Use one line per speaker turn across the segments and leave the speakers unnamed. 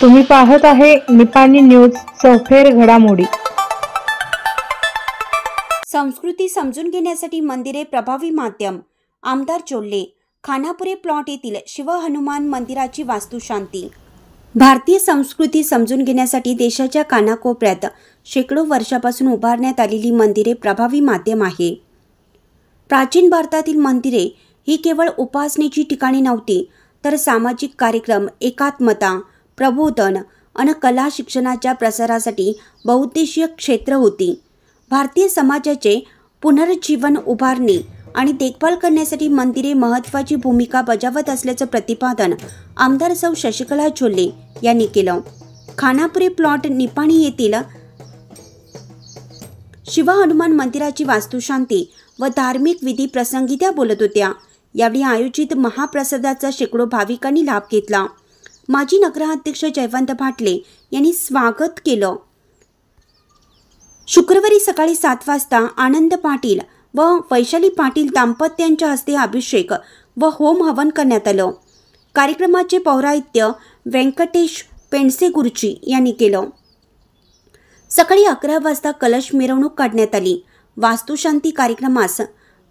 तुम्ही पाहत आहे निपाणी न्यूज चौफेर घडामोडी।
संस्कृती समजून घेण्यासाठी मंदिरे प्रभावी माध्यम। आमदार चोल्ले। खानापुरे प्लॉट येथील शिव हनुमान मंदिराची वास्तुशांती। भारतीय संस्कृती समजून घेण्यासाठी देशाच्या कानाकोपऱ्यात शेकडो वर्षापासून उभारण्यात आलेली मंदिरे प्रभावी माध्यम आहे। प्राचीन भारतातील मंदिरे ही केवळ उपासनेची ठिकाणे नव्हती, तर सामाजिक कार्यक्रम, एकात्मता, प्रबोधन आणि कला शिक्षणाच्या प्रसारासाठी बहुउद्देशीय क्षेत्र होती। भारतीय समाजाचे पुनरुज्जीवन, उभारणी आणि देखभाल करण्यासाठी मंदिरे महत्त्वाची भूमिका बजावत असल्याचं प्रतिपादन आमदार सौ शशिकला झोले यांनी केलं। खानापुरे प्लॉट निपाणी येथील शिव हनुमान मंदिराची वास्तुशांती व धार्मिक विधी प्रसंगी त्या बोलत होत्या। यावेळी आयोजित महाप्रसादाचा शेकडो भाविकांनी लाभ घेतला। माजी नगराध्यक्ष जयवंत भाटले यांनी स्वागत केलं। शुक्रवारी सकाळी 7 वाजता आनंद पाटील व वैशाली पाटील दाम्पत्यांच्या हस्ते अभिषेक व होम हवन करण्यात आलं। कार्यक्रमाचे पौराहित्य व्यंकटेश पेंडसे गुरुजी यांनी केलं। सकाळी 11 वाजता कलश मिरवणूक काढण्यात आली। वास्तुशांती कार्यक्रमास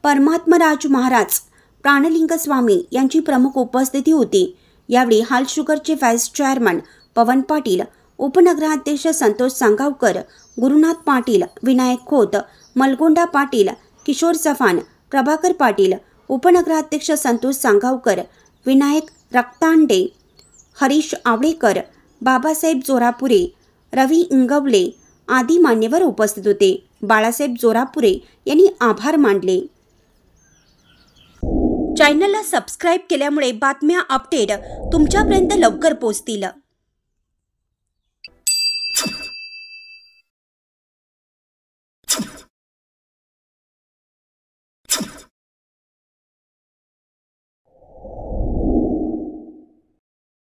परमात्मराज महाराज, प्राणलिंग स्वामी यांची प्रमुख उपस्थिती होती। यावेळी हाल शुगरचे व्हाइस चेअरमन पवन पाटील, उपनगराध्यक्ष संतोष सांगावकर, गुरुनाथ पाटील, विनायक खोत, मलगोंडा पाटील, किशोर चव्हाण, प्रभाकर पाटील, उपनगराध्यक्ष संतोष सांगावकर, विनायक रक्तांडे, हरीश आवळेकर, बाबासाहेब जोरापुरे, रवी इंगवले आदी मान्यवर उपस्थित होते। बाळासाहेब जोरापुरे यांनी आभार मानले। चॅनलला सबस्क्राइब केल्यामुळे बातम्या अपडेट तुमच्यापर्यंत लवकर पोहोचतील।